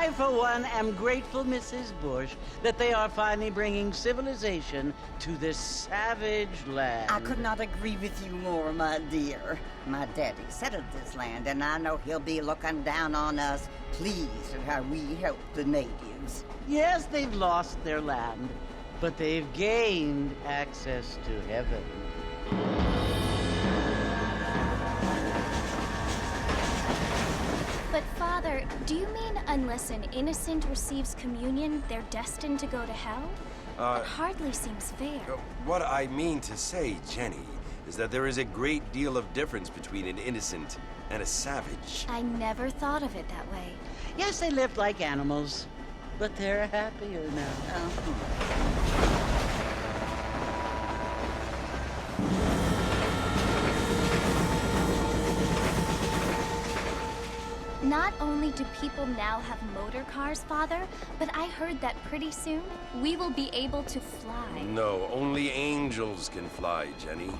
I, for one, am grateful, Mrs. Bush, that they are finally bringing civilization to this savage land. I could not agree with you more, my dear. My daddy settled this land, and I know he'll be looking down on us, pleased at how we help the natives. Yes, they've lost their land, but they've gained access to heaven. But, Father, do you mean unless an innocent receives communion, they're destined to go to hell? That hardly seems fair. What I mean to say, Jenny, is that there is a great deal of difference between an innocent and a savage. I never thought of it that way. Yes, they lived like animals, but they're happier now. Not only do people now have motor cars, Father, but I heard that pretty soon we will be able to fly. No, only angels can fly, Jenny.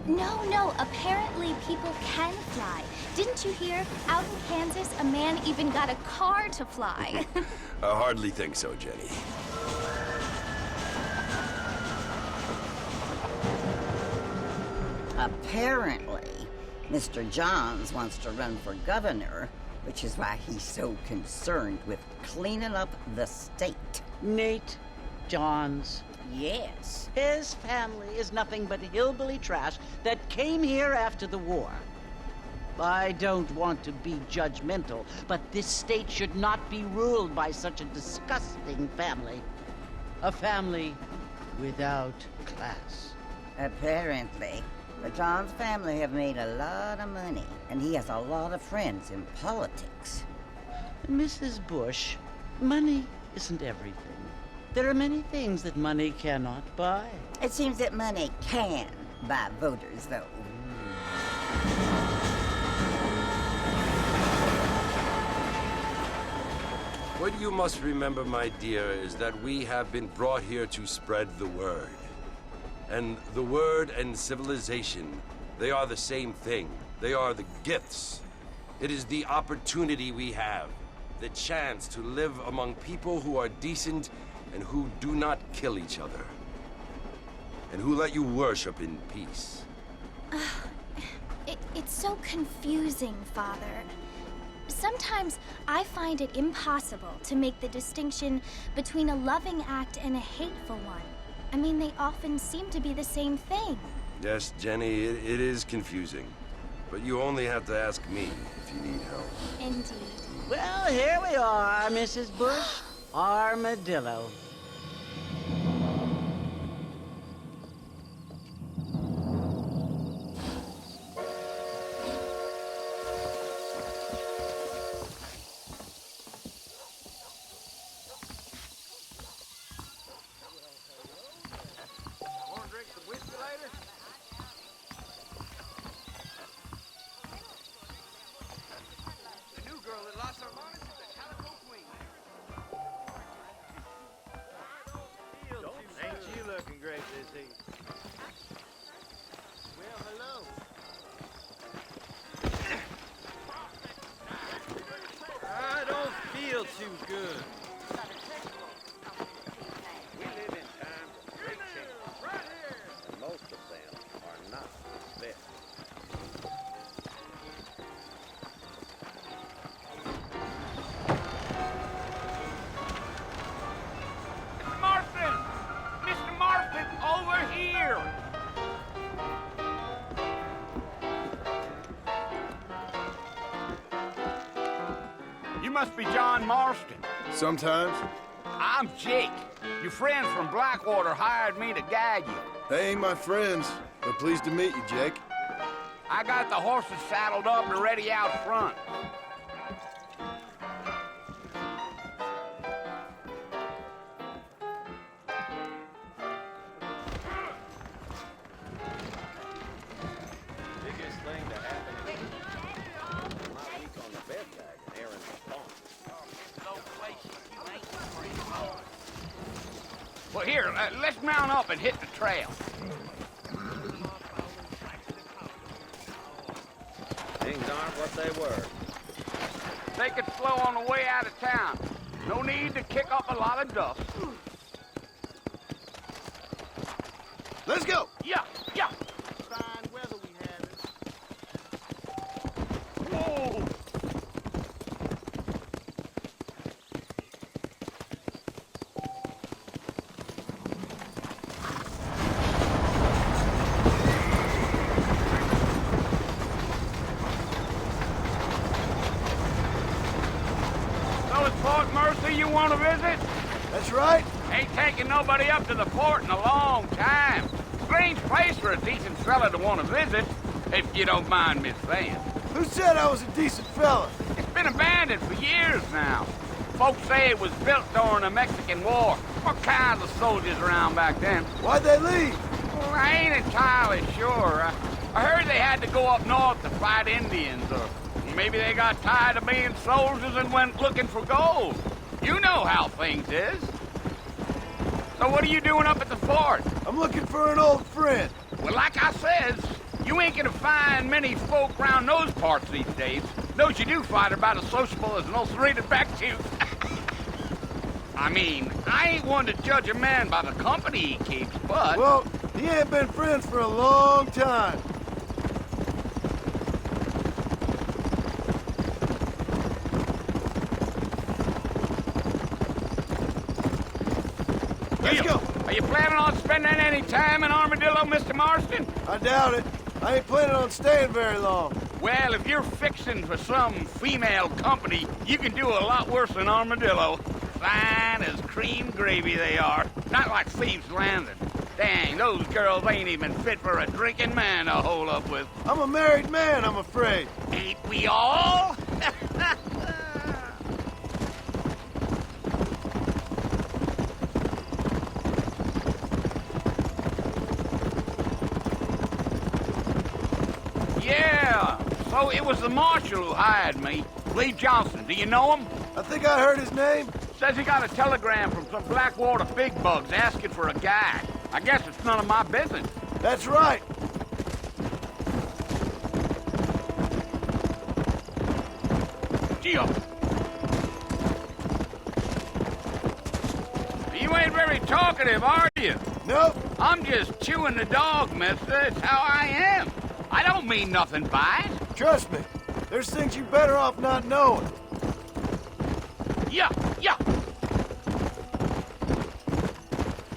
No, apparently people can fly. Didn't you hear? Out in Kansas, a man even got a car to fly. I hardly think so, Jenny. Apparently, Mr. Johns wants to run for governor, which is why he's so concerned with cleaning up the state. Nate Johns. Yes. His family is nothing but hillbilly trash that came here after the war. I don't want to be judgmental, but this state should not be ruled by such a disgusting family. A family without class. Apparently. The Johns family have made a lot of money, and he has a lot of friends in politics. Mrs. Bush, money isn't everything. There are many things that money cannot buy. It seems that money can buy voters, though. What you must remember, my dear, is that we have been brought here to spread the word. And the word and civilization, they are the same thing. They are the gifts. It is the opportunity we have, the chance to live among people who are decent and who do not kill each other, and who let you worship in peace. It's so confusing, Father. Sometimes I find it impossible to make the distinction between a loving act and a hateful one. I mean, they often seem to be the same thing. Yes, Jenny, it is confusing. But you only have to ask me if you need help. Indeed. Well, here we are, Mrs. Bush. Armadillo. Ain't you looking great this evening? Well, hello. I don't feel too good. We live in times of great change, and most of them are not the best. Over here! You must be John Marston. Sometimes. I'm Jake. Your friends from Blackwater hired me to guide you. They ain't my friends, but pleased to meet you, Jake. I got the horses saddled up and ready out front. Well, here, let's mount up and hit the trail. Things aren't what they were. Take it slow on the way out of town. No need to kick up a lot of dust. Let's go! Yeah, yeah. Fine weather we have. Whoa! So it's Fort Mercy you want to visit? That's right. Ain't taken nobody up to the fort in a long time. Strange place for a decent fella to want to visit, if you don't mind me saying. Who said I was a decent fella? It's been abandoned for years now. Folks say it was built during the Mexican War. What kinds of soldiers around back then? Why'd they leave? Well, I ain't entirely sure. I heard they had to go up north to fight Indians, or maybe they got tired of being soldiers and went looking for gold. You know how things is. So what are you doing up at the fort? I'm looking for an old friend. Well, like I says, you ain't gonna find many folk round those parts these days. Those you do find are about as sociable as an ulcerated back tooth. I mean, I ain't one to judge a man by the company he keeps, but... Well, he ain't been friends for a long time. Let's go. Are you planning on spending any time in Armadillo, Mr. Marston? I doubt it. I ain't planning on staying very long. Well, if you're fixing for some female company, you can do a lot worse than Armadillo. Fine as cream gravy they are. Not like Thieves' Landing. Dang, those girls ain't even fit for a drinking man to hole up with. I'm a married man, I'm afraid. Ain't we all? Yeah, so it was the marshal who hired me. Lee Johnson, do you know him? I think I heard his name. Says he got a telegram from some Blackwater big bugs asking for a guide. I guess it's none of my business. That's right. Gio. You ain't very talkative, are you? Nope. I'm just chewing the dog, mister. It's how I am. I don't mean nothing by it. Trust me. There's things you're better off not knowing. Yeah, yeah.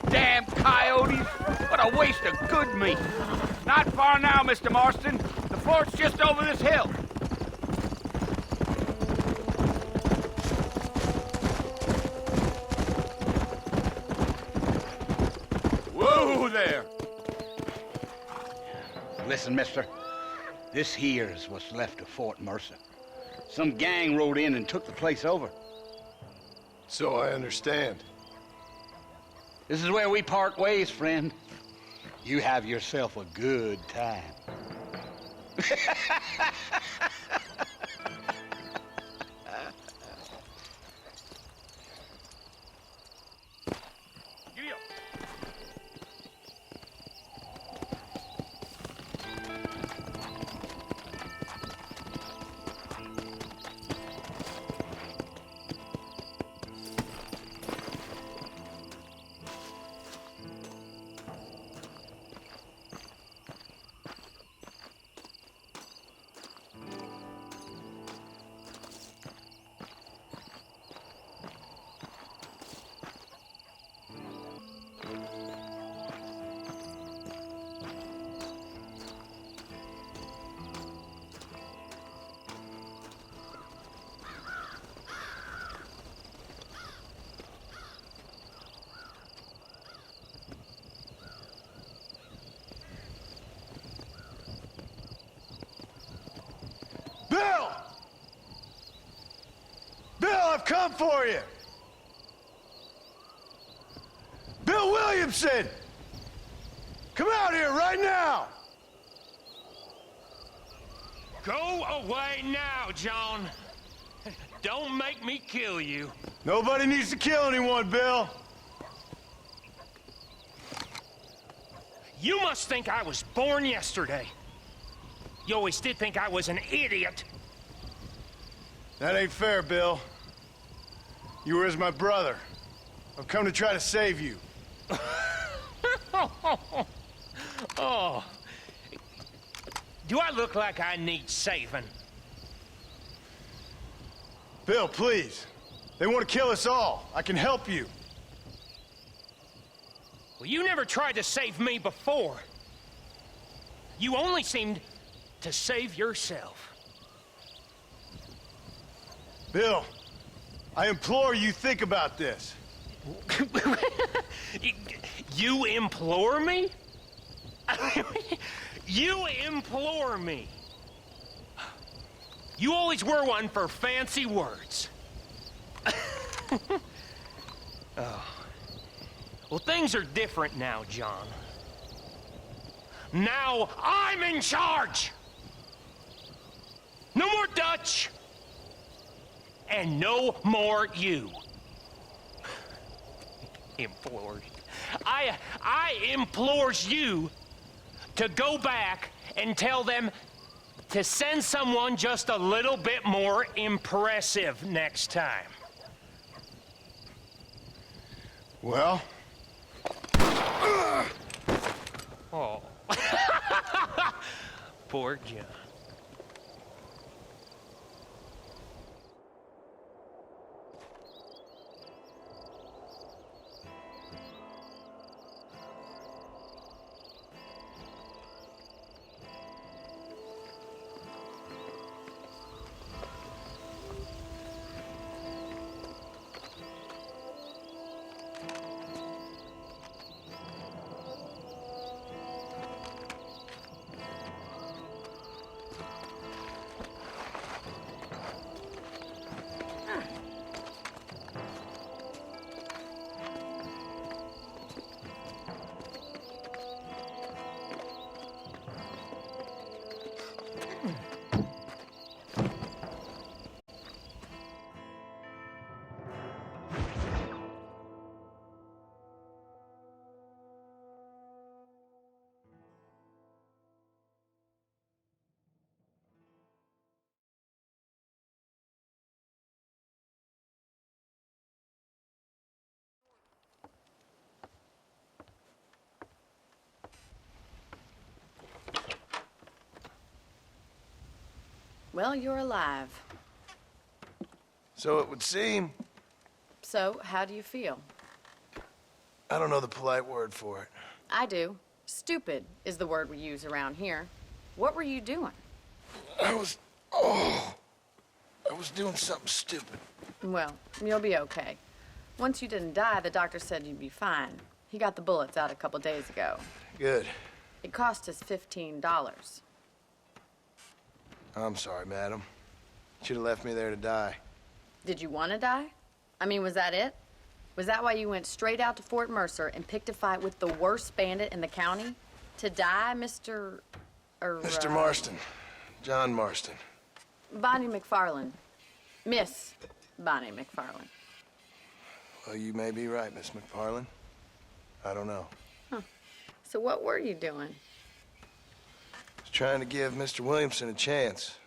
Damn coyotes. What a waste of good meat. Not far now, Mr. Marston. The fort's just over this hill. Whoa there. Listen, mister. This here's what's left of Fort Mercer. Some gang rode in and took the place over. So I understand. This is where we part ways, friend. You have yourself a good time. Bill! Bill, I've come for you! Bill Williamson! Come out here right now! Go away now, John. Don't make me kill you. Nobody needs to kill anyone, Bill. You must think I was born yesterday. You always did think I was an idiot. That ain't fair, Bill. You were as my brother. I've come to try to save you. Oh. Do I look like I need saving? Bill, please. They want to kill us all. I can help you. Well, you never tried to save me before. You only seemed to save yourself. Bill, I implore you think about this. You implore me? You implore me. You always were one for fancy words. Oh. Well, things are different now, John. Now I'm in charge! No more Dutch! And no more you. Implored. I implores you to go back and tell them to send someone just a little bit more impressive next time. Well? Oh. Poor John. Well, you're alive. So it would seem. So, how do you feel? I don't know the polite word for it. I do. Stupid is the word we use around here. What were you doing? I was doing something stupid. Well, you'll be okay. Once you didn't die, the doctor said you'd be fine. He got the bullets out a couple days ago. Good. It cost us $15. I'm sorry, madam. Should have left me there to die. Did you want to die? I mean, was that it? Was that why you went straight out to Fort Mercer and picked a fight with the worst bandit in the county? To die, Mr. Mr. Marston. John Marston. Bonnie McFarland. Miss Bonnie McFarland. Well, you may be right, Miss McFarland. I don't know. Huh. So what were you doing? I was trying to give Mr. Williamson a chance.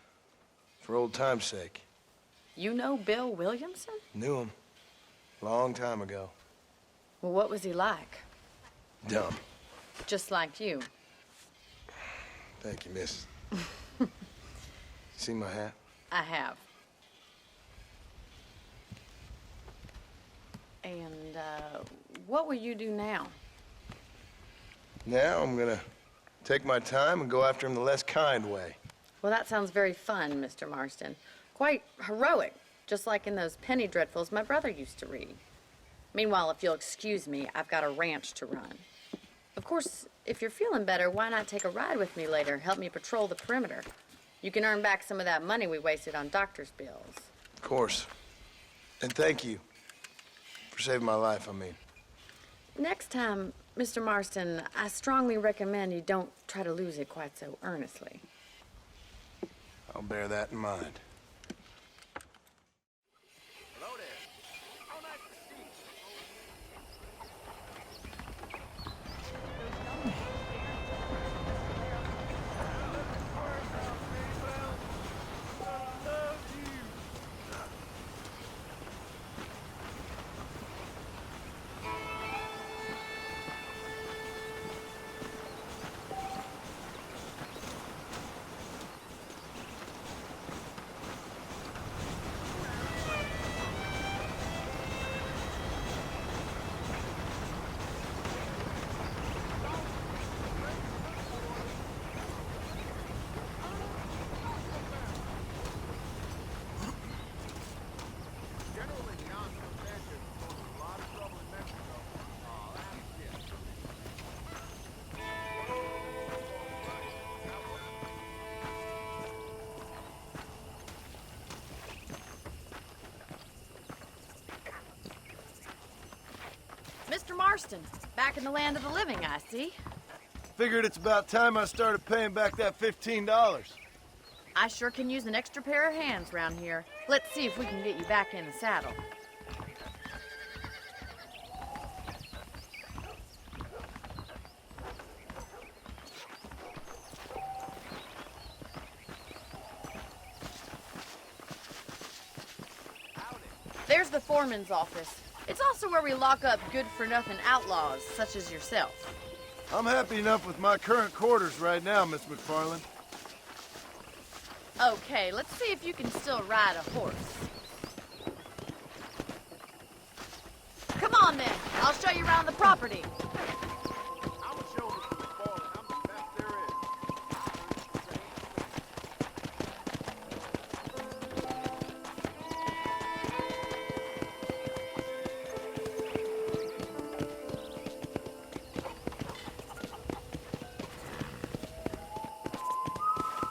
For old time's sake. You know Bill Williamson? Knew him. Long time ago. Well, what was he like? Dumb. Just like you. Thank you, miss. See my hat? I have. And, what will you do now? Now I'm gonna take my time and go after him the less kind way. Well, that sounds very fun, Mr. Marston. Quite heroic, just like in those penny dreadfuls my brother used to read. Meanwhile, if you'll excuse me, I've got a ranch to run. Of course, if you're feeling better, why not take a ride with me later? Help me patrol the perimeter. You can earn back some of that money we wasted on doctor's bills. Of course. And thank you for saving my life, I mean. Next time, Mr. Marston, I strongly recommend you don't try to lose it quite so earnestly. I'll bear that in mind. Hello there. How nice to see you. Marston. Back in the land of the living, I see. Figured it's about time I started paying back that $15. I sure can use an extra pair of hands around here. Let's see if we can get you back in the saddle. There's the foreman's office. It's also where we lock up good-for-nothing outlaws, such as yourself. I'm happy enough with my current quarters right now, Miss McFarland. Okay, let's see if you can still ride a horse. Come on, then. I'll show you around the property. I'm gonna show Mr. McFarland I'm the best there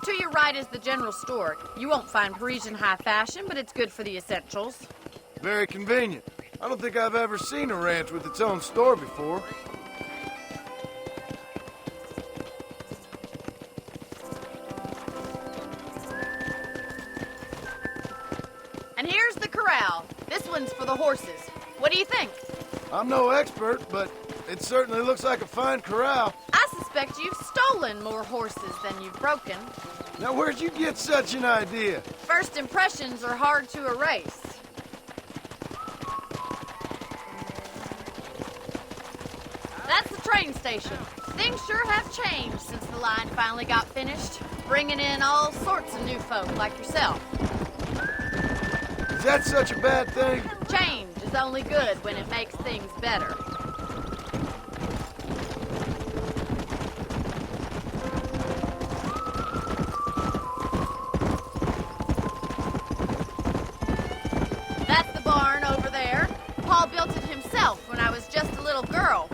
To your right is the general store. You won't find Parisian high fashion, but it's good for the essentials. is. Very convenient. I don't think I've ever seen a ranch with its own store before. And here's the corral. This one's for the horses. What do you think? I'm no expert, but it certainly looks like a fine corral. I suspect you've stolen more horses than you've broken. Now, where'd you get such an idea? First impressions are hard to erase. That's the train station. Things sure have changed since the line finally got finished, bringing in all sorts of new folk like yourself. Is that such a bad thing? Change is only good when it makes things better. That's the barn over there. Paul built it himself when I was just a little girl.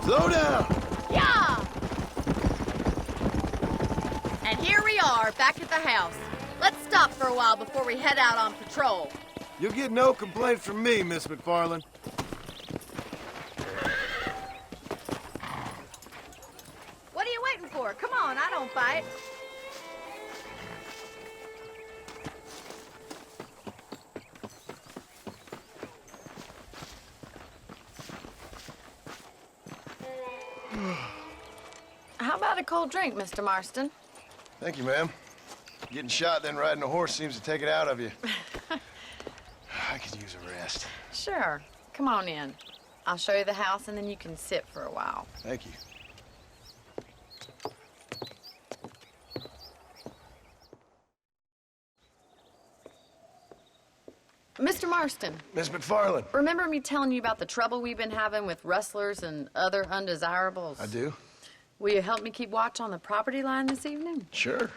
Slow down. Yeah! And here we are, back at the house. Let's stop for a while before we head out on patrol. You'll get no complaints from me, Miss McFarland. What are you waiting for? Come on, I don't bite. How about a cold drink, Mr. Marston? Thank you, ma'am. Getting shot, then riding a horse seems to take it out of you. I could use a rest. Sure. Come on in. I'll show you the house, and then you can sit for a while. Thank you. Mr. Marston, Miss McFarland. remember me telling you about the trouble we've been having with rustlers and other undesirables? I do? Will you help me keep watch on the property line this evening? Sure.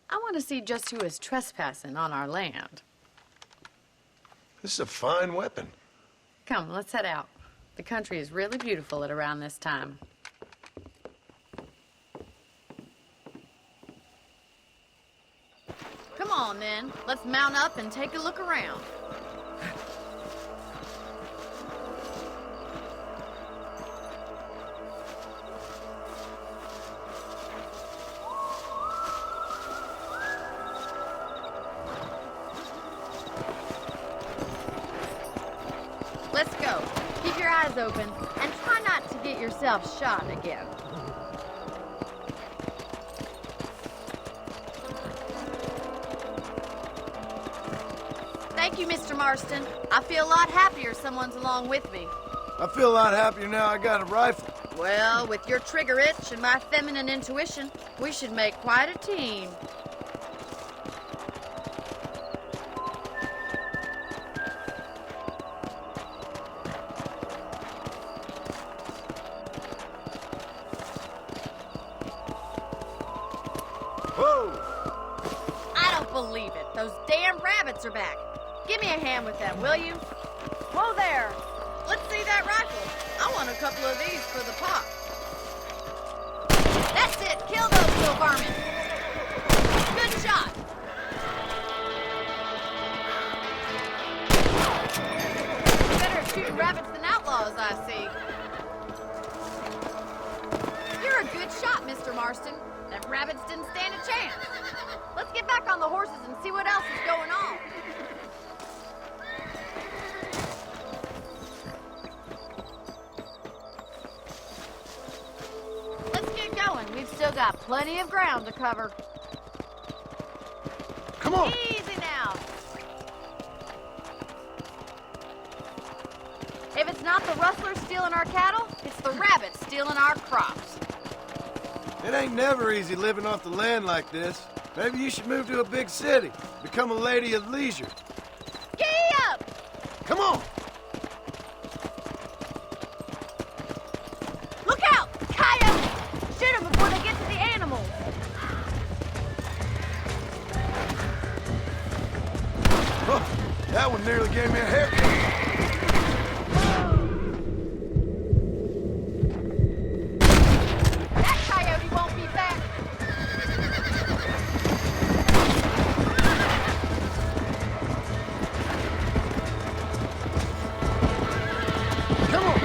I want to see just who is trespassing on our land. This is a fine weapon. Come, let's head out. The country is really beautiful at around this time. Come on, then. Let's mount up and take a look around. Let's go. Keep your eyes open and try not to get yourself shot again. Thank you, Mr. Marston. I feel a lot happier someone's along with me. I feel a lot happier now I got a rifle. Well, with your trigger itch and my feminine intuition, we should make quite a team. Whoa! I don't believe it. Those damn rabbits are back. Give me a hand with them, will you? Whoa there. Let's see that rifle. I want a couple of these for the pot. That's it. Kill those little varmints. Good shot. Better at shooting rabbits than I see. You're a good shot, Mr. Marston. Them rabbits didn't stand a chance. Let's get back on the horses and see what else is going on. Let's get going. We've still got plenty of ground to cover. Come on! Easy now. If it's not the rustlers stealing our cattle, it's the rabbits stealing our crops. It ain't never easy living off the land like this. Maybe you should move to a big city. Become a lady of leisure. Giddy up! Come on! Look out! Coyotes! Shoot them before they get to the animals. Oh, that one nearly gave me a haircut. That coyote won't be back. Come on!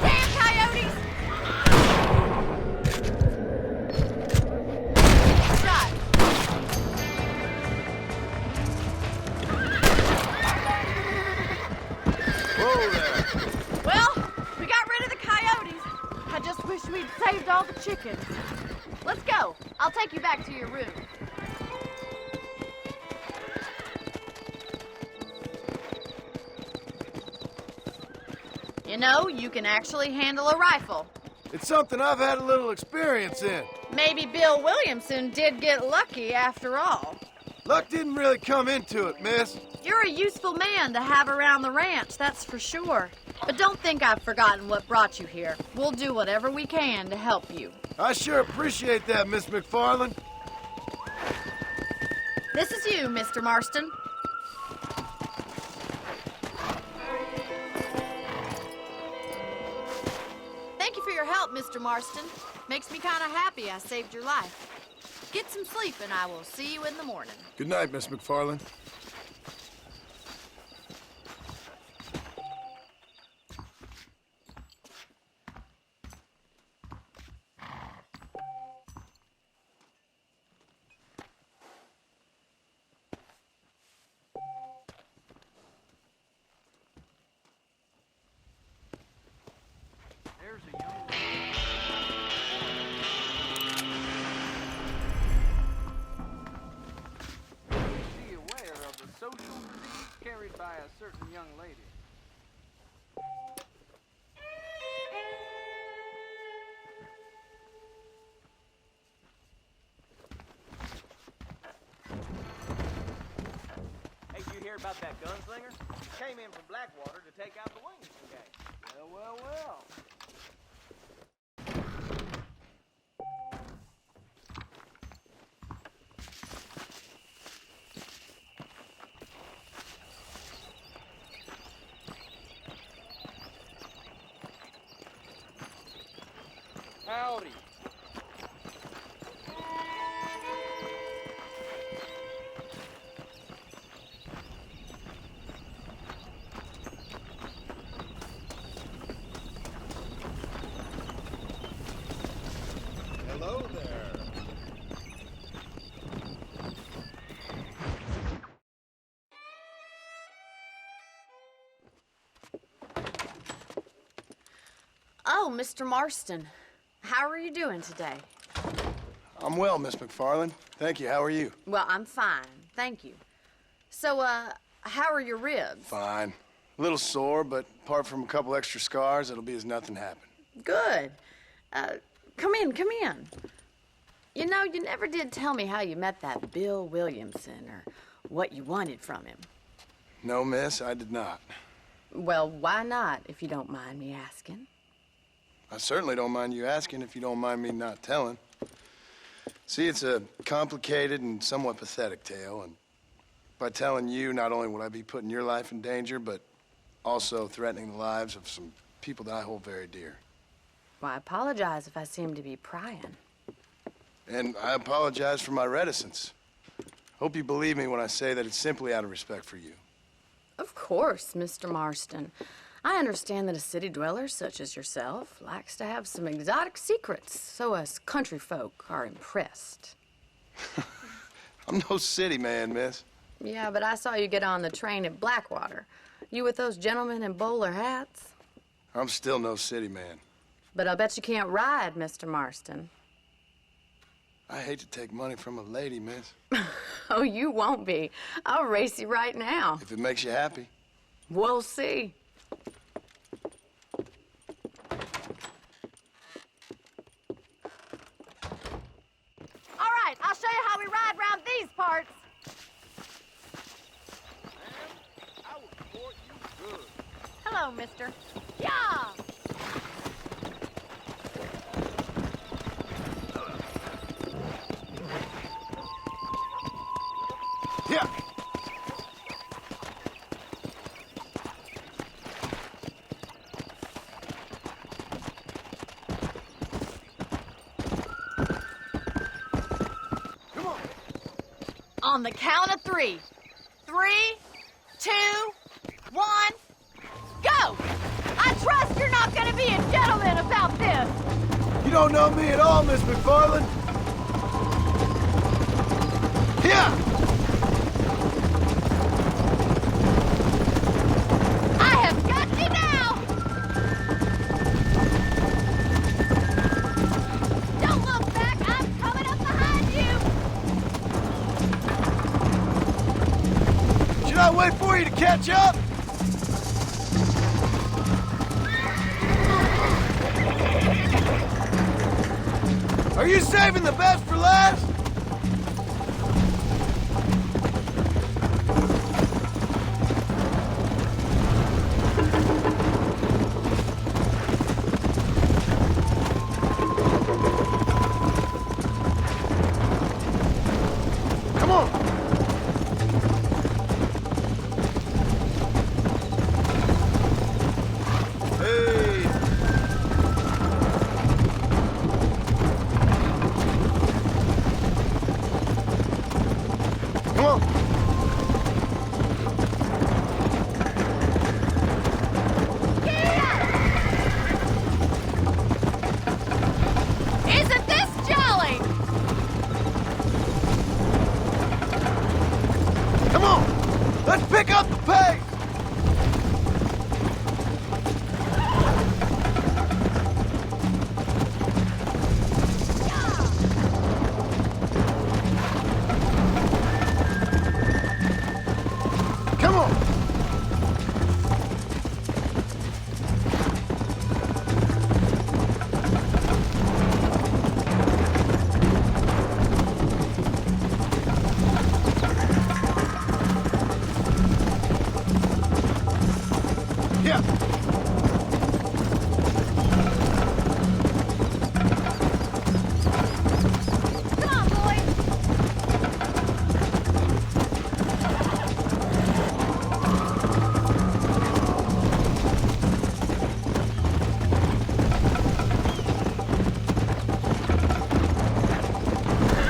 Damn coyotes! Shot. Whoa there! Well, we got rid of the coyotes. I just wish we'd saved all the chickens. Let's go. I'll take you back to your room. You know, you can actually handle a rifle. It's something I've had a little experience in. Maybe Bill Williamson did get lucky after all. Luck didn't really come into it, miss. You're a useful man to have around the ranch, that's for sure. But don't think I've forgotten what brought you here. We'll do whatever we can to help you. I sure appreciate that, Miss McFarland. This is you, Mr. Marston. Thank you for your help, Mr. Marston. Makes me kind of happy I saved your life. Get some sleep and I will see you in the morning. Good night, Miss McFarland. There's a young Be aware of the social disease carried by a certain young lady. Hey, did you hear about that gunslinger? He came in from Blackwater to take out the Williamson gang. Well, well, well. Howdy. Hello there. Oh, Mr. Marston. How are you doing today? I'm well, Miss McFarland. Thank you. How are you? Well, I'm fine. Thank you. So, how are your ribs? Fine. A little sore, but apart from a couple extra scars, it'll be as nothing happened. Good. Come in, come in. You know, you never did tell me how you met that Bill Williamson or what you wanted from him. No, miss, I did not. Well, why not, if you don't mind me asking? I certainly don't mind you asking if you don't mind me not telling. See, it's a complicated and somewhat pathetic tale, and By telling you, not only would I be putting your life in danger, but also threatening the lives of some people that I hold very dear. Well, I apologize if I seem to be prying. And I apologize for my reticence. Hope you believe me when I say that it's simply out of respect for you. Of course, Mr. Marston. I understand that a city dweller such as yourself likes to have some exotic secrets, so us country folk are impressed. I'm no city man, miss. Yeah, but I saw you get on the train at Blackwater. You with those gentlemen in bowler hats? I'm still no city man. But I'll bet you can't ride, Mr. Marston. I hate to take money from a lady, miss. Oh, you won't be. I'll race you right now. If it makes you happy. We'll see. All right, I'll show you how we ride around these parts. Ma'am, I will support you good. Hello, mister. Yeah! Yeah. Come on. On the count of 3. 3, 2, 1, go! I trust you're not gonna be a gentleman about this. You don't know me at all, Miss McFarland. Yeah. I have got you now! Don't look back, I'm coming up behind you! Should I wait for you to catch up? Are you saving the best for last? Come on. Hey. Come on. Isn't this jolly? Come on. Let's pick up the pace. Come on. Yeah. Come on, boys!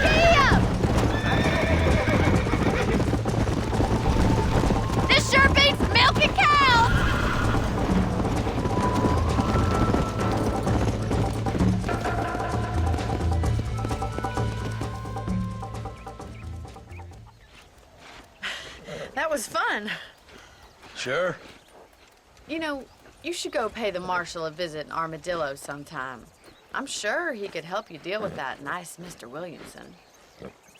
Giddy up! This sure beats milking cows! That was fun. Sure. You know, you should go pay the marshal a visit in Armadillo sometime. I'm sure he could help you deal with that nice Mr. Williamson.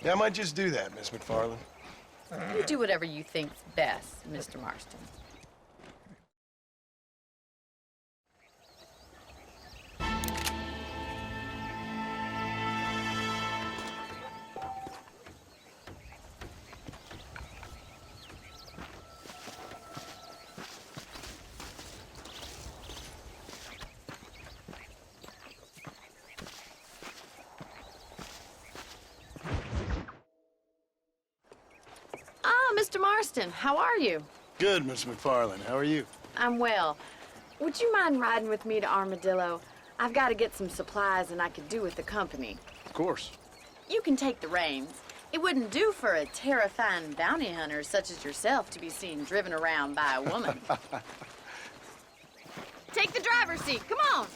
Yeah, I might just do that, Miss McFarland. You do whatever you think's best, Mr. Marston. Mr. Marston, how are you? Good, Miss McFarland. How are you? I'm well. Would you mind riding with me to Armadillo? I've got to get some supplies and I could do with the company. Of course. You can take the reins. It wouldn't do for a terrifying bounty hunter such as yourself to be seen driven around by a woman. Take the driver's seat. Come on.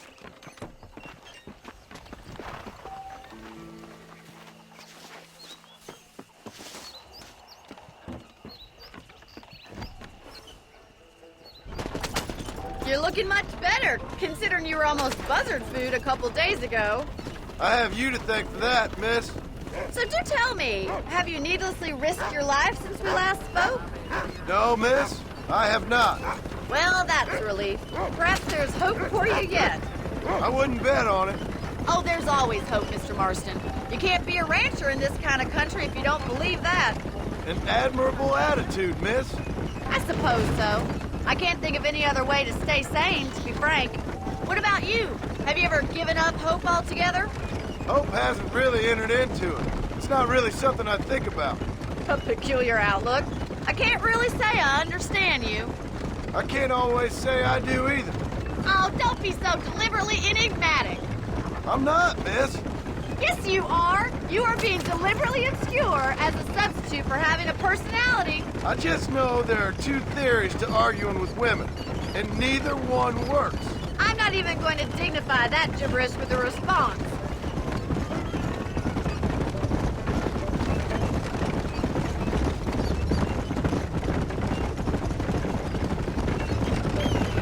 You're looking much better, considering you were almost buzzard food a couple days ago. I have you to thank for that, miss. So do tell me, have you needlessly risked your life since we last spoke? No, miss, I have not. Well, that's a relief. Perhaps there's hope for you yet. I wouldn't bet on it. Oh, there's always hope, Mr. Marston. You can't be a rancher in this kind of country if you don't believe that. An admirable attitude, miss. I suppose so. I can't think of any other way to stay sane, to be frank. What about you? Have you ever given up hope altogether? Hope hasn't really entered into it. It's not really something I think about. A peculiar outlook. I can't really say I understand you. I can't always say I do either. Oh, don't be so deliberately enigmatic. I'm not, miss. Yes, you are. You are being deliberately obscure as a substitute for having a personality. I just know there are two theories to arguing with women, and neither one works. I'm not even going to dignify that gibberish with a response.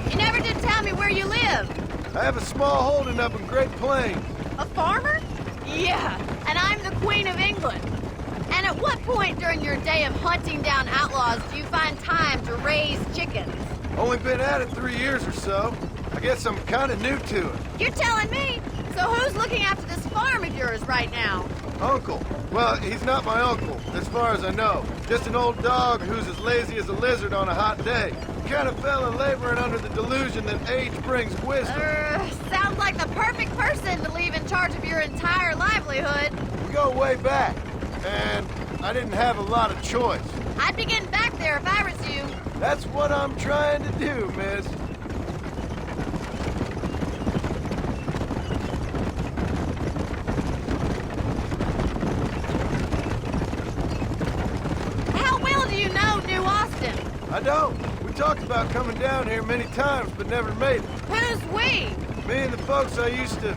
You never did tell me where you live. I have a small holding up in Great Plains. A farmer? Yeah, and I'm the Queen of England. And at what point during your day of hunting down outlaws do you find time to raise chickens? Only been at it 3 years or so. I guess I'm kind of new to it. You're telling me? So who's looking after this farm of yours right now? Uncle. Well, he's not my uncle, as far as I know. Just an old dog who's as lazy as a lizard on a hot day. Kind of fella laboring under the delusion that age brings wisdom. Sounds like the perfect person to leave in charge of your entire livelihood. We go way back, and I didn't have a lot of choice. I'd be getting back there if I was you. That's what I'm trying to do, miss. How well do you know New Austin? I don't. We talked about coming down here many times, but never made it. Who's we? Me and the folks I used to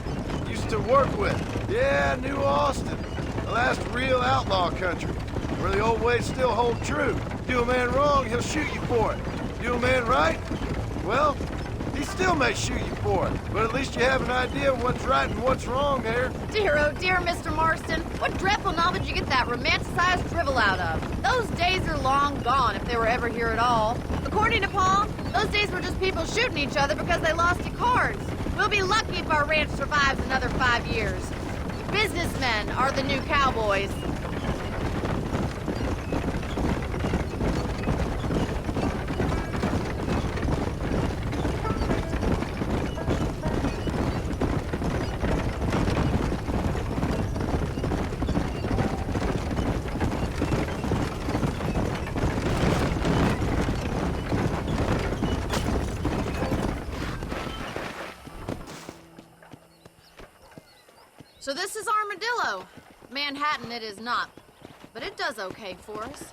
work with. Yeah, New Austin. The last real outlaw country, where the old ways still hold true. Do a man wrong, he'll shoot you for it. Do a man right? Well, he still may shoot you for it, but at least you have an idea of what's right and what's wrong there. Dear, oh dear, Mr. Marston. What dreadful novel did you get that romanticized drivel out of? Those days are long gone, if they were ever here at all. According to Paul, those days were just people shooting each other because they lost at cards. We'll be lucky if our ranch survives another 5 years. Businessmen are the new cowboys. So this is Armadillo. Manhattan it is not, but it does okay for us.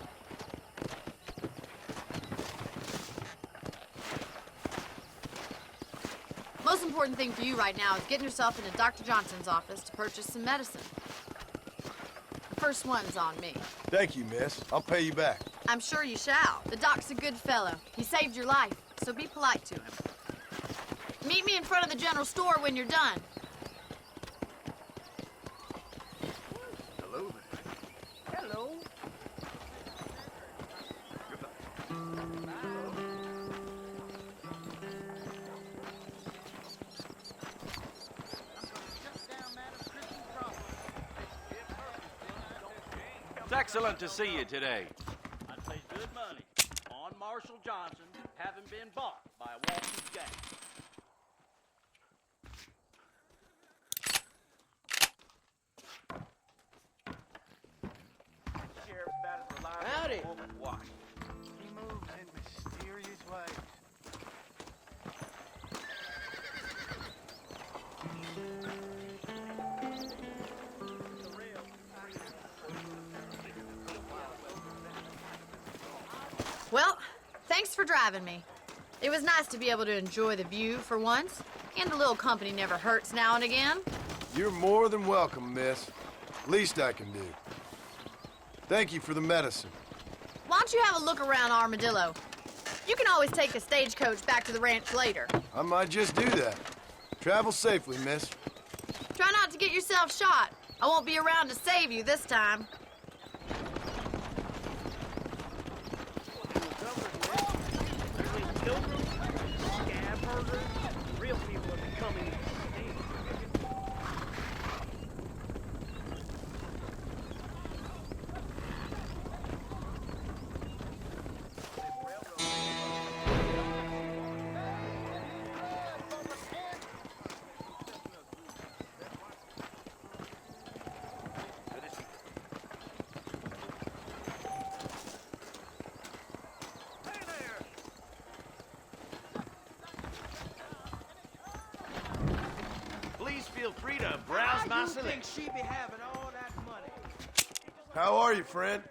Most important thing for you right now is getting yourself into Dr. Johnson's office to purchase some medicine. The first one's on me. Thank you, miss. I'll pay you back. I'm sure you shall. The doc's a good fellow. He saved your life, so be polite to him. Meet me in front of the general store when you're done. Hello there. Hello. It's excellent to see you today. I'd say good money on Marshall Johnson having been bought by a Walton gang. Sheriff's about as reliable as a woman watch. place. Well, thanks for driving me. It was nice to be able to enjoy the view for once, and a little company never hurts now and again. You're more than welcome, miss. Least I can do. Thank you for the medicine. Why don't you have a look around Armadillo? You can always take a stagecoach back to the ranch later. I might just do that. Travel safely, miss. Try not to get yourself shot. I won't be around to save you this time. Pilgrims, scab murderers, real people are becoming extinct. Please feel free to browse my selection. She be having all that money? How are you, friend?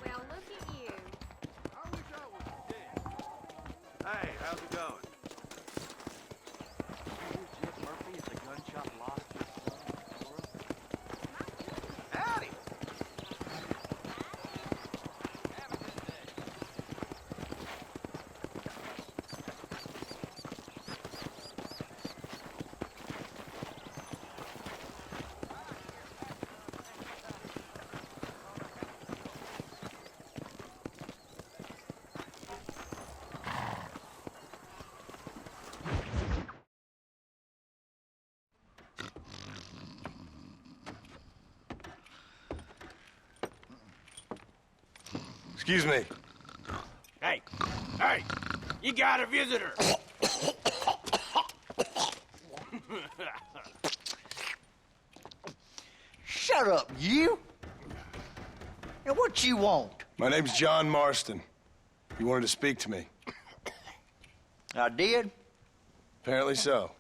Well, look at you. Hey, how's it going? Jeff Murphy is a gun shop lost his son. Howdy. Excuse me. Hey, you got a visitor. Shut up, you! Now, what you want? My name's John Marston. You wanted to speak to me. I did? Apparently so.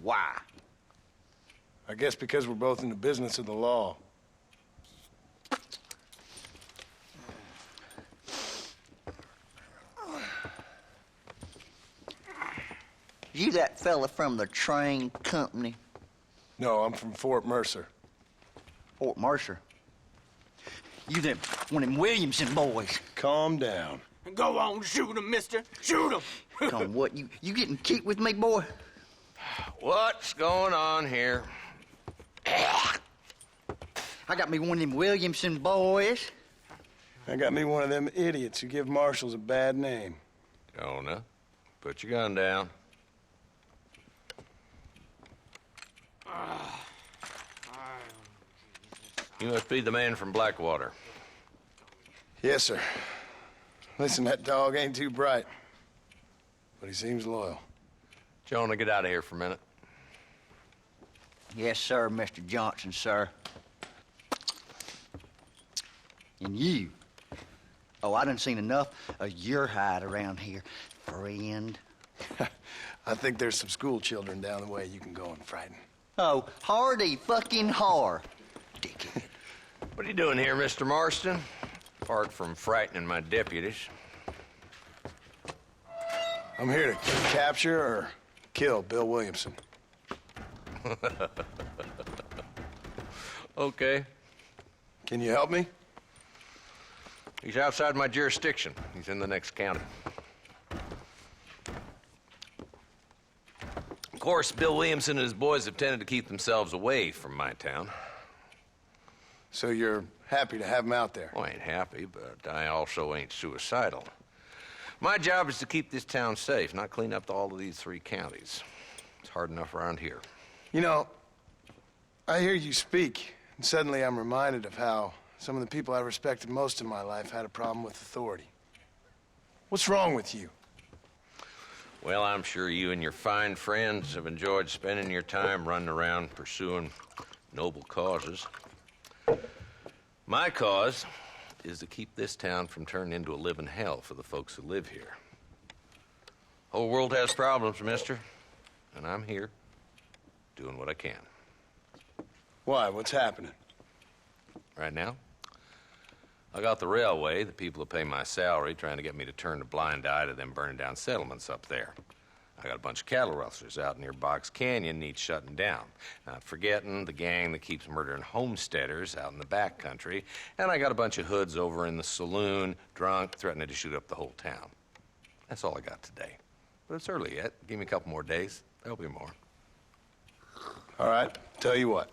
Why? I guess because we're both in the business of the law. You that fella from the train company? No, I'm from Fort Mercer. Fort Mercer? You them one of them Williamson boys? Calm down. Go on, shoot him, mister. Shoot him. Come on, what, you getting kicked with me, boy? What's going on here? I got me one of them Williamson boys. I got me one of them idiots who give marshals a bad name. Jonah, put your gun down. You must be the man from Blackwater. Yes, sir. Listen, that dog ain't too bright, but he seems loyal. Jonah, get out of here for a minute. Yes, sir, Mr. Johnson, sir. And you. Oh, I done seen enough of your hide around here, friend. I think there's some school children down the way you can go and frighten. Oh, hardy fucking har. Dickhead. What are you doing here, Mr. Marston? Apart from frightening my deputies. I'm here to capture or kill Bill Williamson. Okay. Can you help me? He's outside my jurisdiction. He's in the next county. Of course, Bill Williamson and his boys have tended to keep themselves away from my town. So you're happy to have him out there? Well, I ain't happy, but I also ain't suicidal. My job is to keep this town safe, not clean up all of these 3 counties. It's hard enough around here. You know, I hear you speak, and suddenly I'm reminded of how some of the people I respected most in my life had a problem with authority. What's wrong with you? Well, I'm sure you and your fine friends have enjoyed spending your time running around pursuing noble causes. My cause is to keep this town from turning into a living hell for the folks who live here. Whole world has problems, mister, and I'm here doing what I can. Why? What's happening? Right now, I got the railway, the people who pay my salary, trying to get me to turn a blind eye to them burning down settlements up there. I got a bunch of cattle rustlers out near Box Canyon needs shutting down. Not forgetting the gang that keeps murdering homesteaders out in the back country. And I got a bunch of hoods over in the saloon, drunk, threatening to shoot up the whole town. That's all I got today. But it's early yet. Give me a couple more days. There'll be more. All right, tell you what.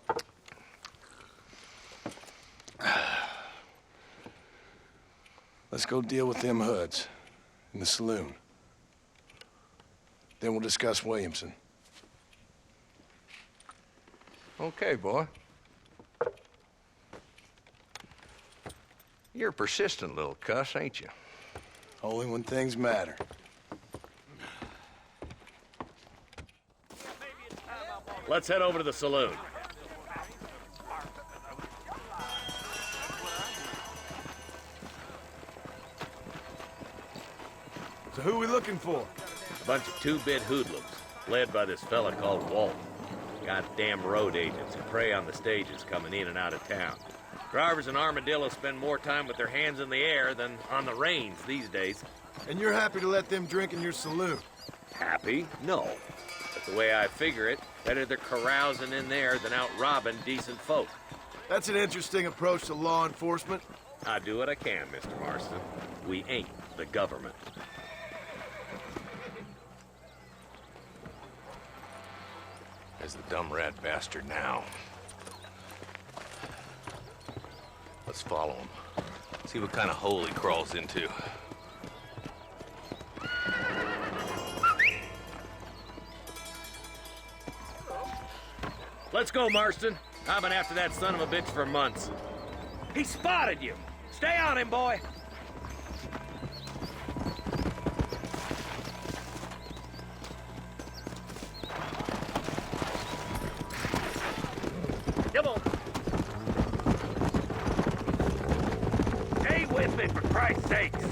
Let's go deal with them hoods in the saloon. Then we'll discuss Williamson. Okay, boy. You're a persistent little cuss, ain't you? Only when things matter. Let's head over to the saloon. So who are we looking for? A bunch of two-bit hoodlums, led by this fella called Walt. Goddamn road agents who prey on the stages coming in and out of town. Drivers in Armadillo spend more time with their hands in the air than on the reins these days. And you're happy to let them drink in your saloon? Happy? No. But the way I figure it, better they're carousing in there than out robbing decent folk. That's an interesting approach to law enforcement. I do what I can, Mr. Marston. We ain't the government. There's the dumb rat bastard now. Let's follow him. See what kind of hole he crawls into. Let's go, Marston. I've been after that son of a bitch for months. He spotted you. Stay on him, boy. Come on. Stay with me, for Christ's sakes.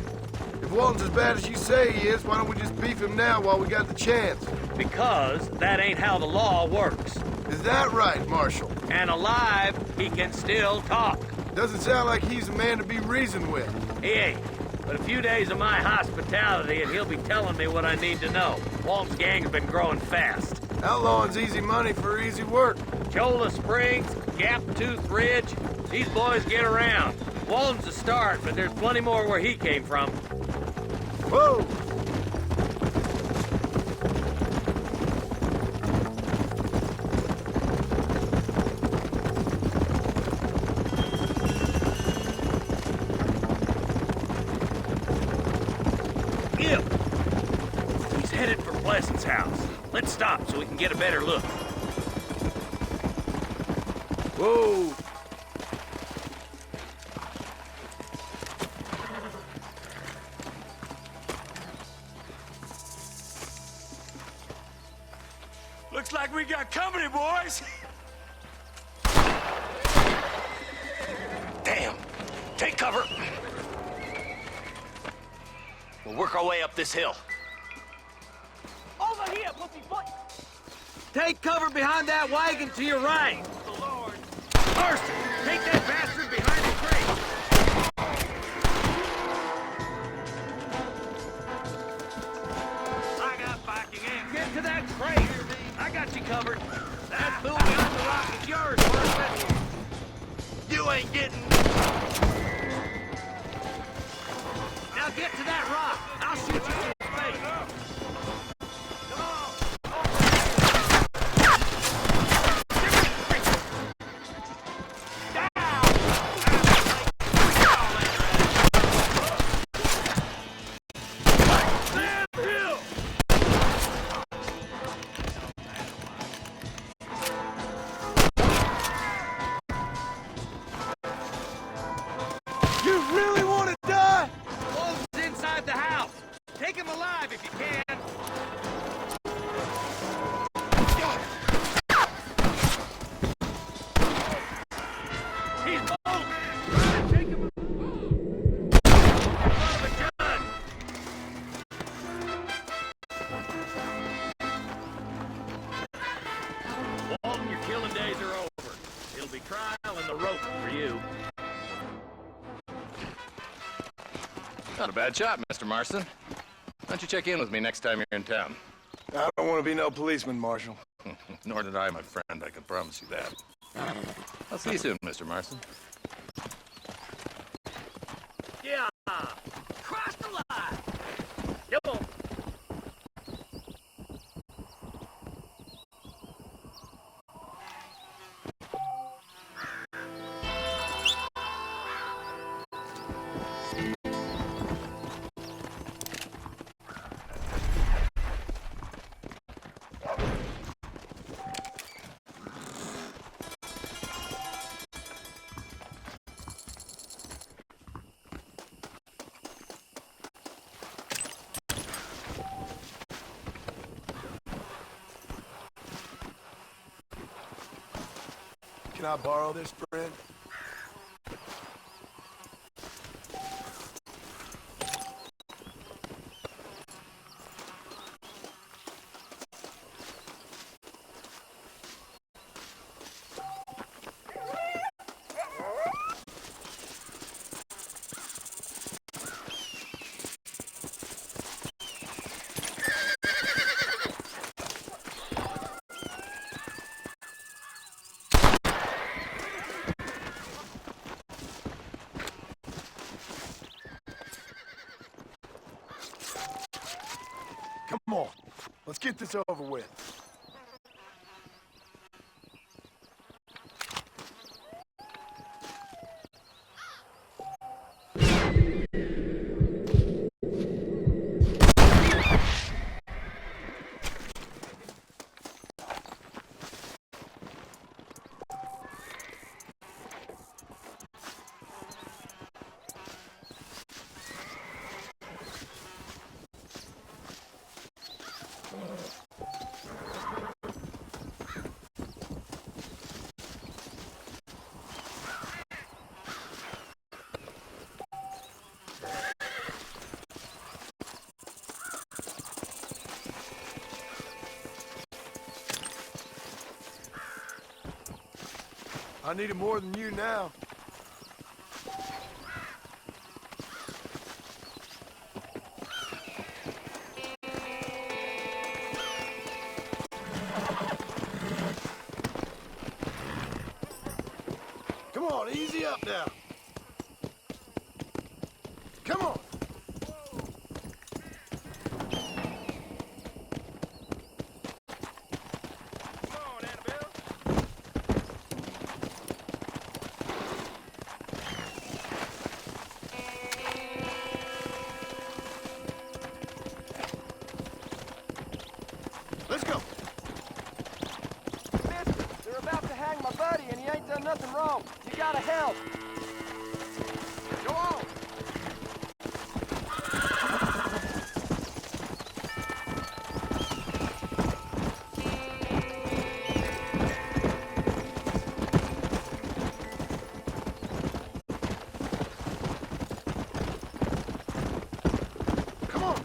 If Walton's as bad as you say he is, why don't we just beef him now while we got the chance? Because that ain't how the law works. Is that right, Marshal? And alive, he can still talk. Doesn't sound like he's a man to be reasoned with. He ain't. But a few days of my hospitality and he'll be telling me what I need to know. Walton's gang's been growing fast. Outlawing's easy money for easy work. Cholla Springs, Gap Tooth Ridge, these boys get around. Walton's a start, but there's plenty more where he came from. Whoa! He's headed for Pleasant's house. Let's stop so we can get a better look. Whoa! Looks like we got company, boys. Damn! Take cover! We'll work our way up this hill. Over here, pussyfoot! Take cover behind that wagon to your right. The Lord. Marston, take that bastard behind the crate. I got backing in. Get to that crate. I got you covered. That fool behind the rock is yours, Marston. You ain't getting... Now get to that rock. I'll shoot you in the face. Come on. You really want to die? Wolf's inside the house. Take him Not a bad shot, Mr. Marston. Why don't you check in with me next time you're in town? I don't want to be no policeman, Marshal. Nor did I, my friend. I can promise you that. I'll see you soon, Mr. Marston. Yeah! Cross the line! Come on! Can I borrow this, friend? Come on, let's get this over with. I need it more than you now. Come on, easy up now. Come on. Let's go. Mister, they're about to hang my buddy and he ain't done nothing wrong. You gotta help. Go on. Come on.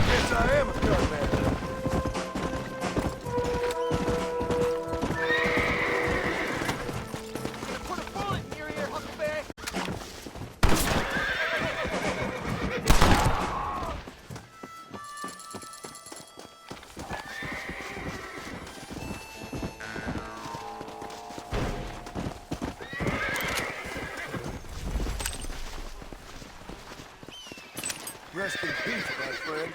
Yes, I am a gun man. Put a bullet in your ear, Huckleberry. Rest in peace, my friend.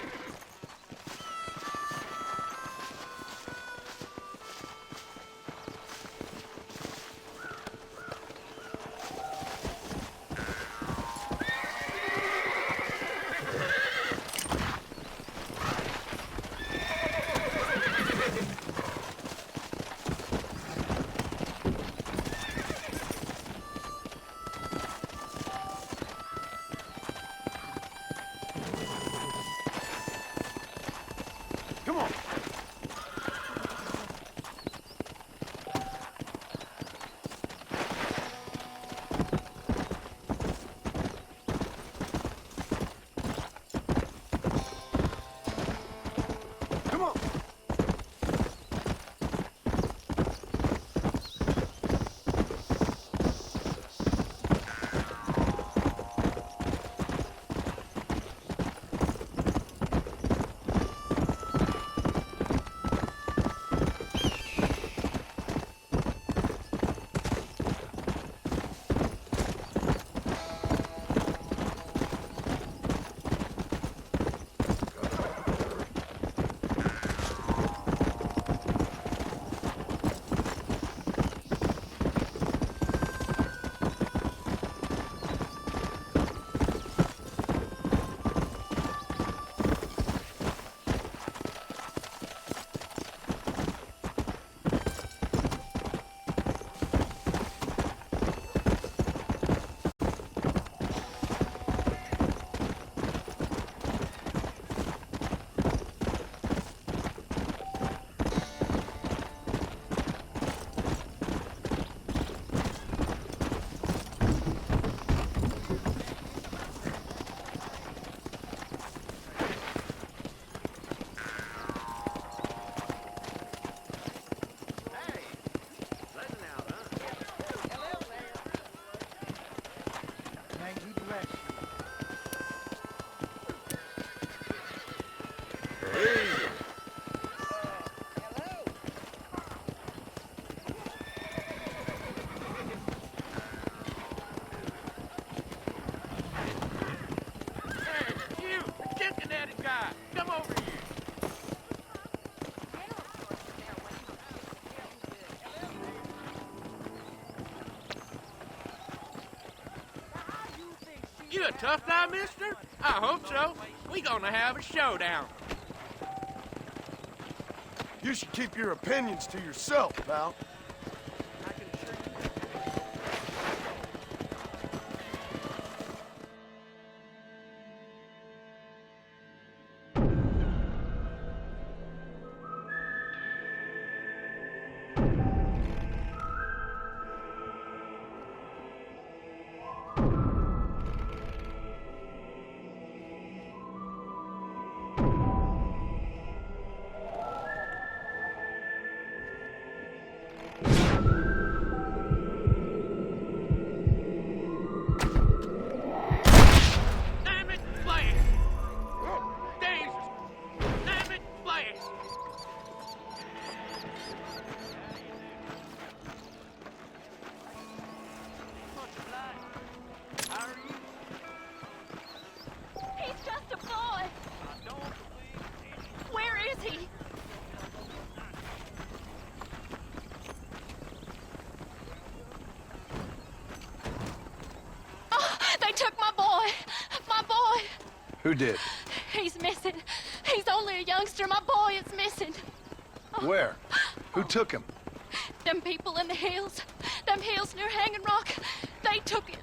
You a tough guy, mister? I hope so. We gonna have a showdown. You should keep your opinions to yourself, pal. Damn it, Flash! Jesus! Damn it, Flash! He's just a boy. Where is he? Oh, they took my boy. My boy. Who did? He's missing. He's only a youngster. My boy is missing. Where? Who took him? Them people in the hills. Them hills near Hanging Rock. They took it.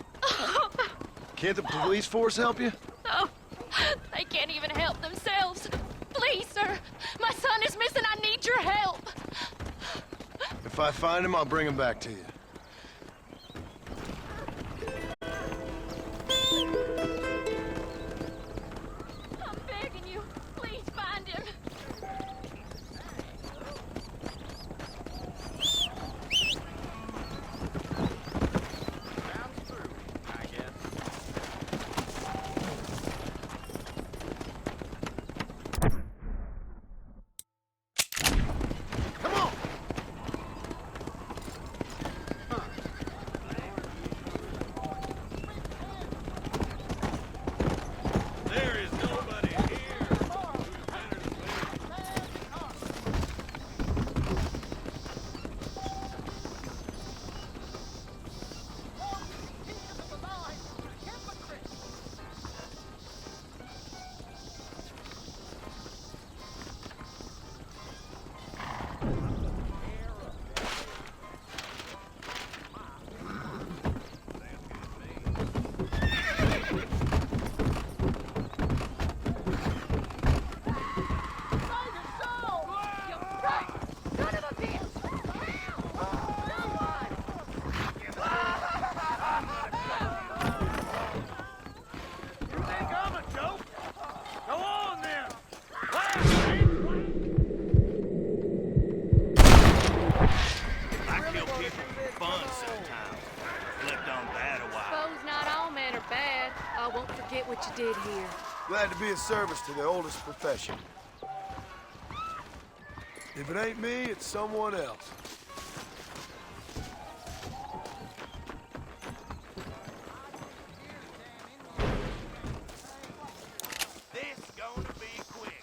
Can't the police force help you? Oh, they can't even help themselves. Please, sir. My son is missing. I need your help. If I find him, I'll bring him back to you. I'm begging you. Please find him. Sounds through, I guess. Come on! There is nobody here. You think I'm a joke? Go on then. I kill people for fun sometimes. Reflect on that a while. Suppose not all men are bad. I won't forget what you did here. Glad to be of service to the oldest profession. If it ain't me, it's someone else. This gonna be quick.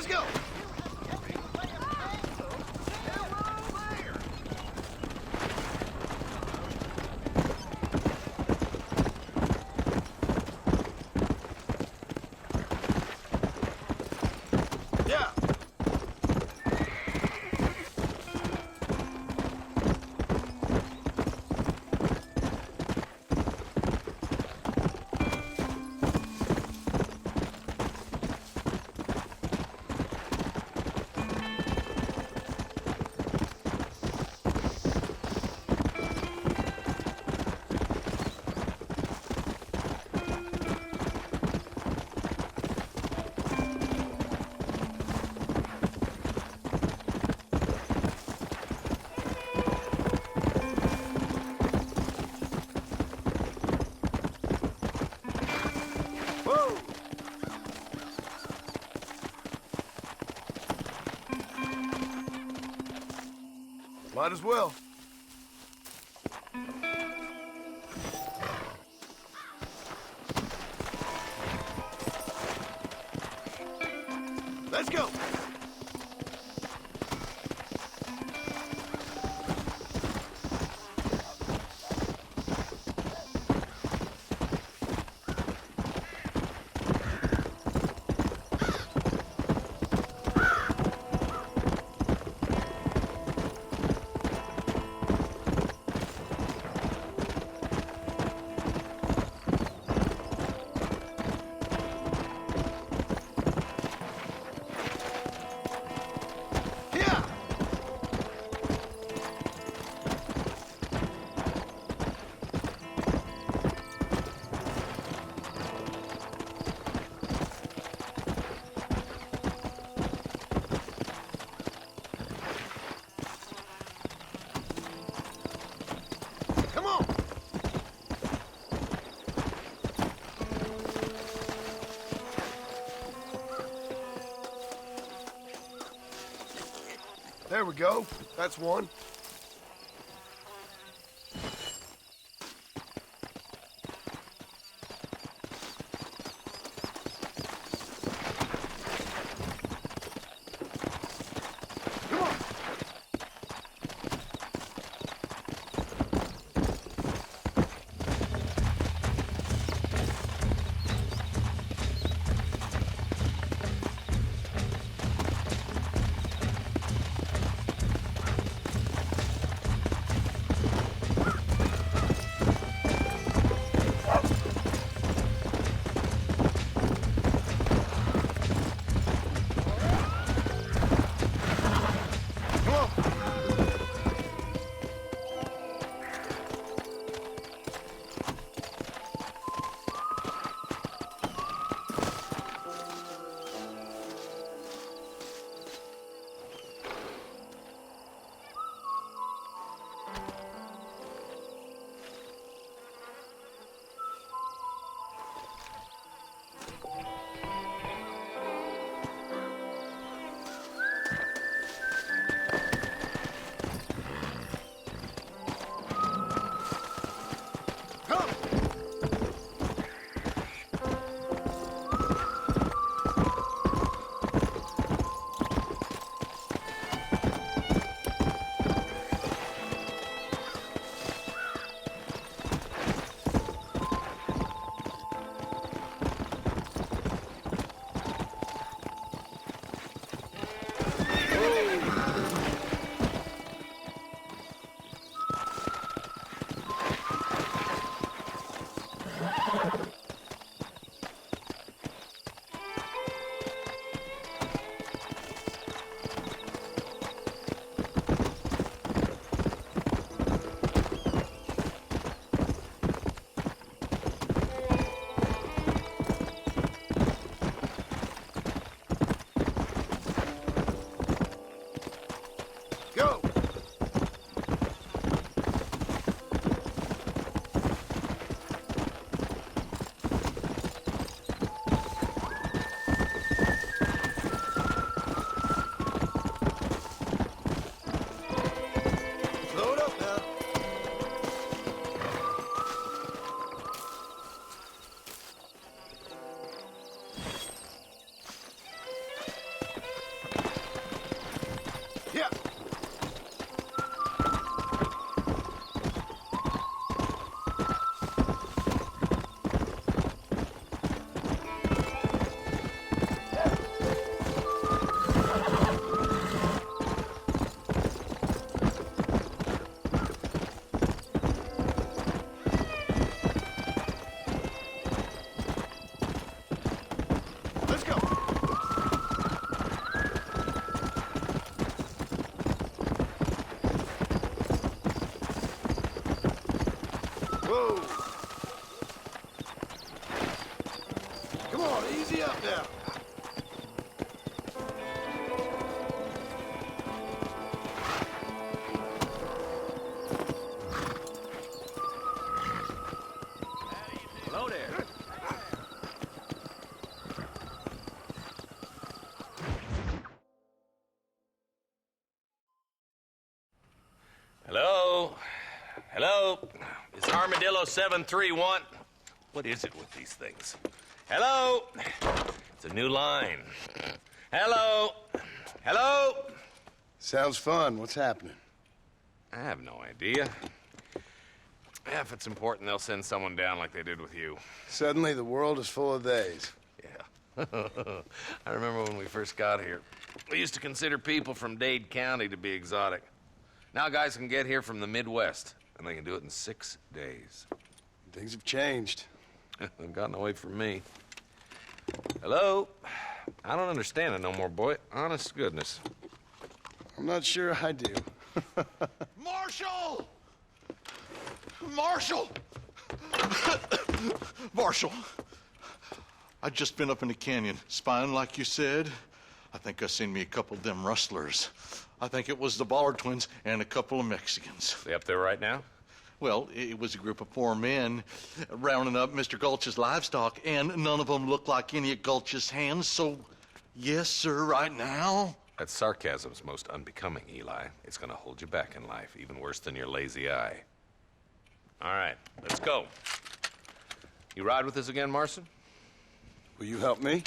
Let's go! Yeah. Whoa! Might as well. Let's go! Yeah! Come on! There we go. That's one. Come on. up now. Hello there. Hello? Hello? It's Armadillo 731. What is it with these things? Hello? It's a new line. Hello? Hello? Sounds fun. What's happening? I have no idea. Yeah, if it's important, they'll send someone down like they did with you. Suddenly, the world is full of theys. Yeah. I remember when we first got here. We used to consider people from Dade County to be exotic. Now guys can get here from the Midwest, and they can do it in 6 days. Things have changed. They've gotten away from me. Hello? I don't understand it no more, boy. Honest to goodness. I'm not sure I do. Marshal! Marshal! Marshal! I'd just been up in the canyon, spying like you said. I think I seen me a couple of them rustlers. I think it was the Ballard twins and a couple of Mexicans. They up there right now? Well, it was a group of 4 men rounding up Mr. Gulch's livestock, and none of them looked like any of Gulch's hands, so yes, sir, right now. That sarcasm's most unbecoming, Eli. It's gonna hold you back in life, even worse than your lazy eye. All right, let's go. You ride with us again, Marston? Will you help me?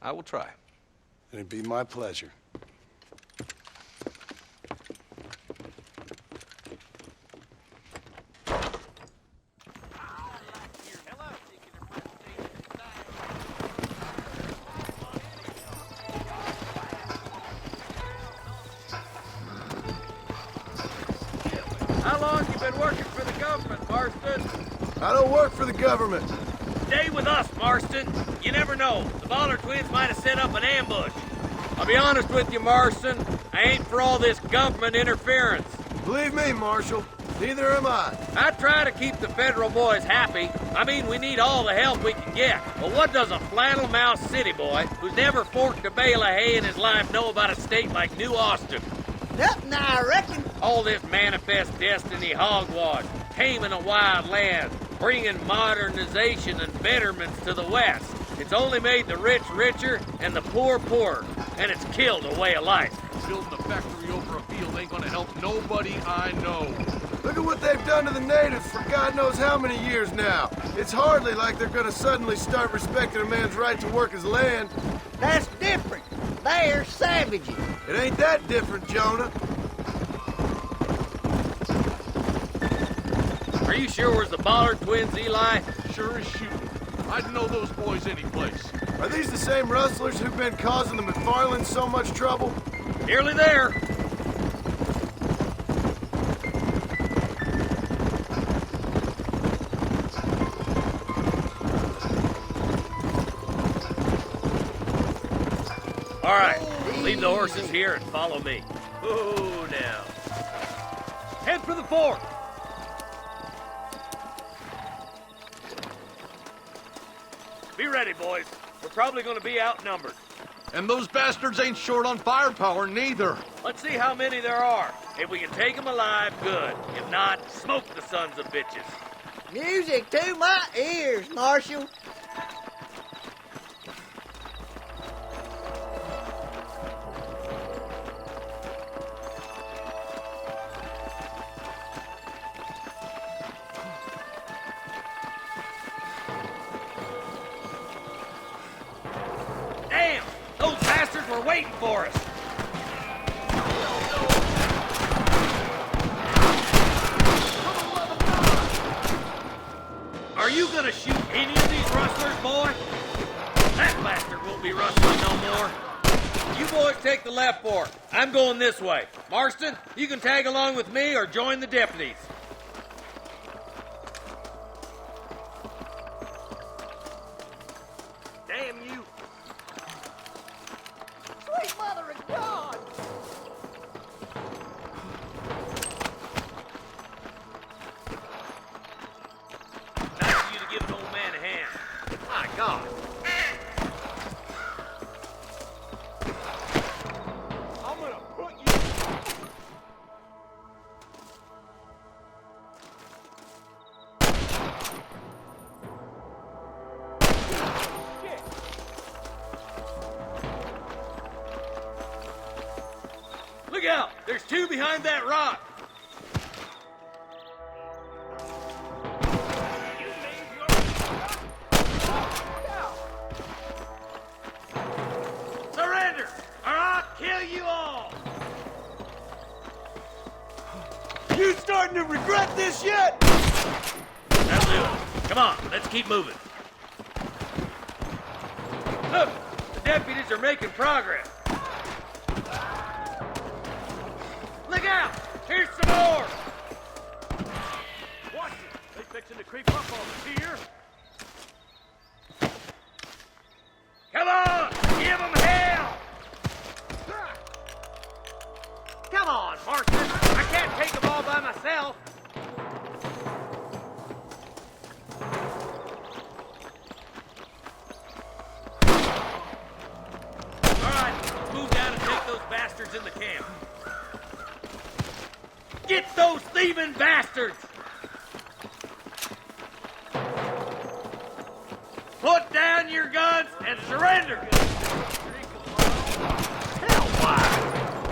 I will try. It'd be my pleasure. How long you been working for the government, Marston? I don't work for the government. Stay with us, Marston. You never know. The Ballard twins might have set up an ambush. I'll be honest with you, Marston. I ain't for all this government interference. Believe me, Marshal, neither am I. I try to keep the federal boys happy. I mean, we need all the help we can get. But what does a flannel-mouthed city boy who's never forked a bale of hay in his life know about a state like New Austin? Nothing, I reckon. All this manifest destiny hogwash, taming a wild land, bringing modernization and betterments to the West. It's only made the rich richer and the poor poorer, and it's killed a way of life. Building a factory over a field ain't gonna help nobody I know. Look at what they've done to the natives for God knows how many years now. It's hardly like they're gonna suddenly start respecting a man's right to work his land. That's different. They're savages. It ain't that different, Jonah. Are you sure it was the Ballard twins, Eli? Sure as shooting. I'd know those boys anyplace. Are these the same rustlers who've been causing the McFarlands so much trouble? Nearly there. All right, leave the horses here and follow me. Oh, now. Head for the fort. Be ready, boys. We're probably going to be outnumbered. And those bastards ain't short on firepower, neither. Let's see how many there are. If we can take them alive, good. If not, smoke the sons of bitches. Music to my ears, Marshal. Damn! Those bastards were waiting for us. Are you gonna shoot any of these rustlers, boy? That bastard won't be rustling no more. You boys take the left fork. I'm going this way. Marston, you can tag along with me or join the deputies. Damn you. Sweet mother of God! Nice of you to give an old man a hand. My God. out! There's two behind that rock! Surrender, or I'll kill you all! You starting to regret this yet? That'll do it. Come on, let's keep moving. Look, the deputies are making progress. Look out! Here's some more! Watch it! They fixing to creep up on us here. Come on! Give them hell! Come on, Marston! I can't take them all by myself! All right, let's move down and take those bastards in the camp. Get those thieving bastards! Put down your guns and surrender! Hell, why?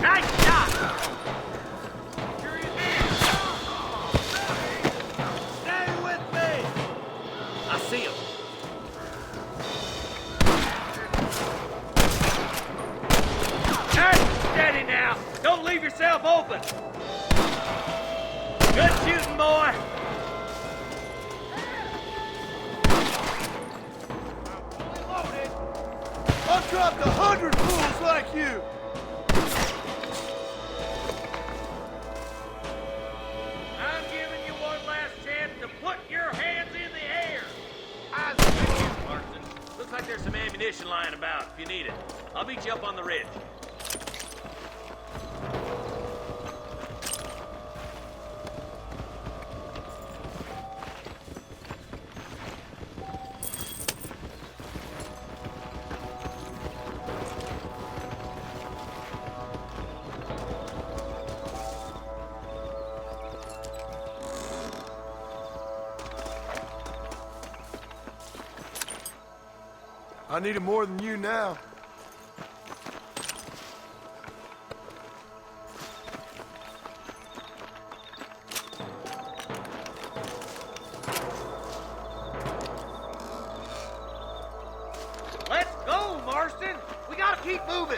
Nice shot! Stay with me! I see him. Hey, steady now! Don't leave yourself open! Good shooting, boy! I've dropped 100 fools like you! I'm giving you one last chance to put your hands in the air! Marston, looks like there's some ammunition lying about if you need it. I'll meet you up on the ridge. I need it more than you now. Let's go, Marston! We gotta keep moving!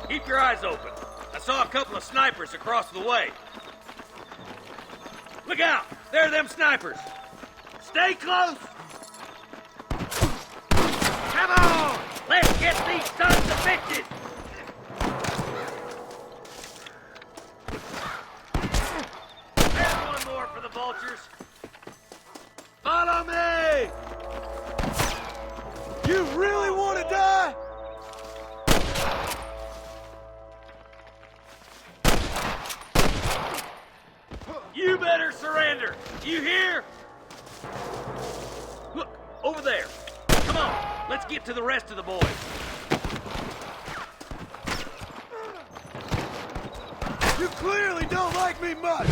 Keep your eyes open. I saw a couple of snipers across the way. Look out! There are them snipers! Stay close! Come on! Let's get these sons of bitches! There's one more for the vultures. Follow me! You really want to die? You better surrender! You hear? Look, over there. Come on, let's get to the rest of the boys. You clearly don't like me much!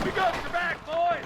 We got your back, boys!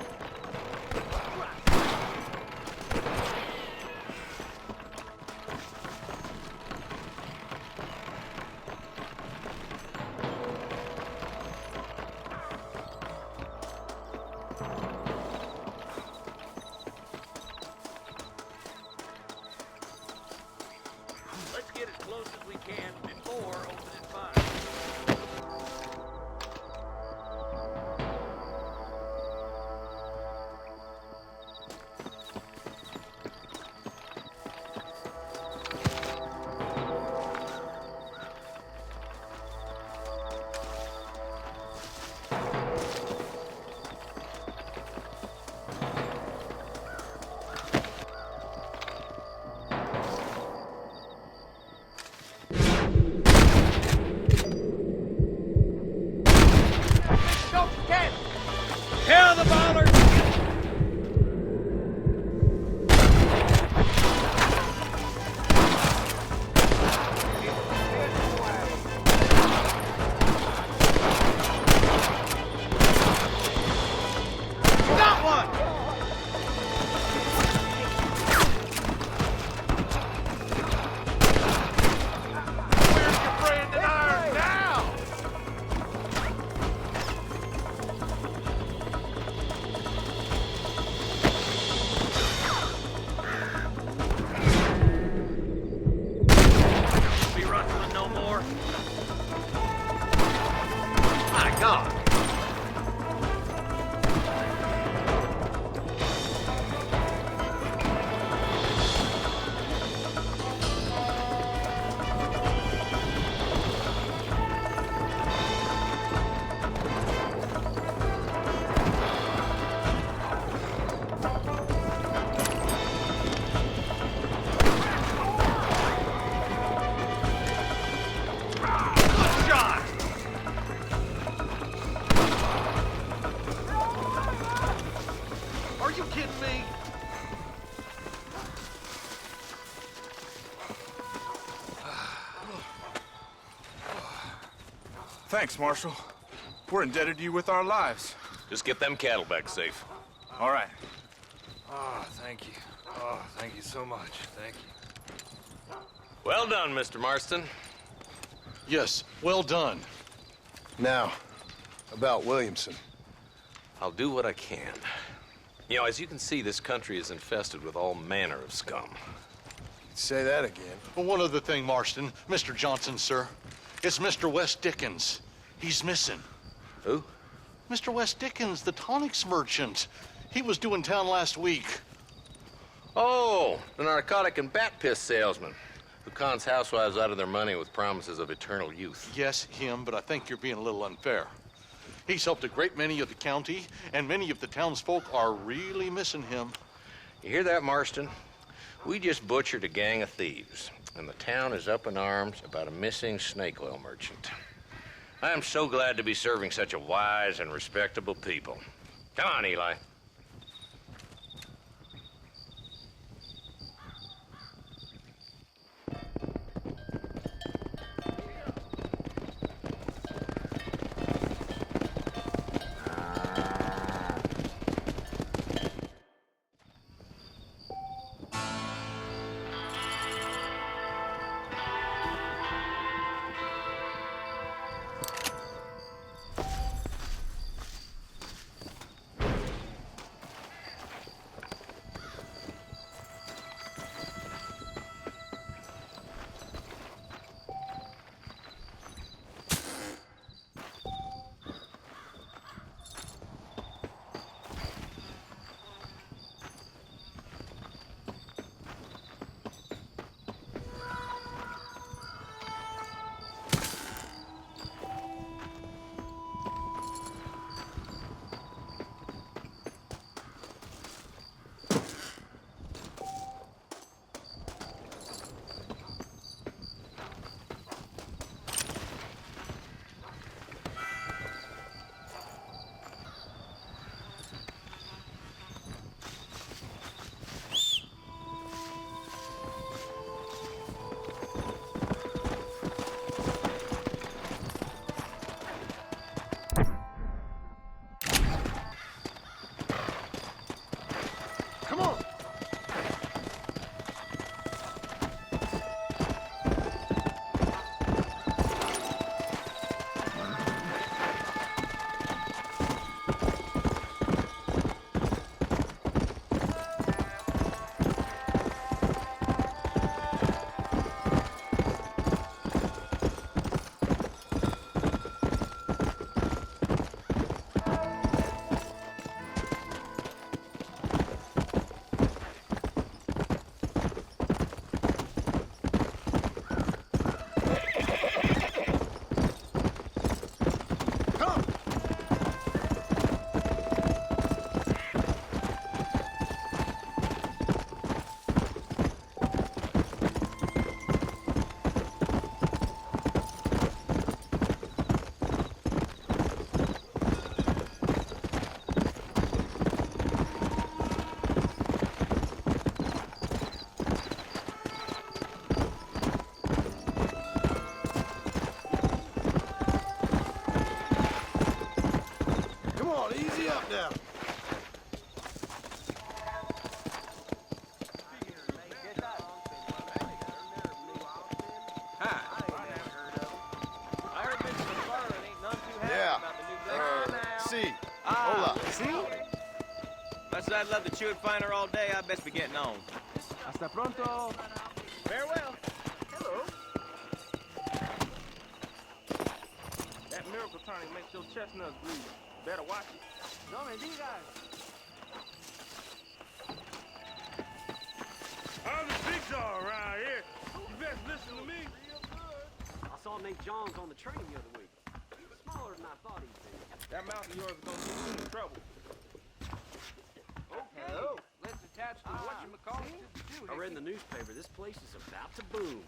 Are you kidding me? Thanks, Marshal. We're indebted to you with our lives. Just get them cattle back safe. All right. Oh, thank you. Oh, thank you so much. Thank you. Well done, Mr. Marston. Yes, well done. Now, about Williamson. I'll do what I can. You know, as you can see, this country is infested with all manner of scum. Say that again. Well, one other thing, Marston. Mr. Johnson, sir. It's Mr. Wes Dickens. He's missing. Who? Mr. Wes Dickens, the tonics merchant. He was due in town last week. Oh, the narcotic and bat piss salesman who cons housewives out of their money with promises of eternal youth. Yes, him, but I think you're being a little unfair. He's helped a great many of the county, and many of the townsfolk are really missing him. You hear that, Marston? We just butchered a gang of thieves, and the town is up in arms about a missing snake oil merchant. I am so glad to be serving such a wise and respectable people. Come on, Eli. Now. See. Hola. See? Much as I'd love to chew and find her all day, I best be getting on. Hasta pronto. Farewell. Hello. That miracle tonic makes your chestnuts bleed. Better watch it. No me digas. I'm the big dog around here. You best listen to me. I saw Nate Johns on the train the other week. He was smaller than I thought he'd be. That mouth of yours is gonna get you in trouble. Okay. Hello. Let's attach to what you call it. I read in the newspaper this place is about to boom.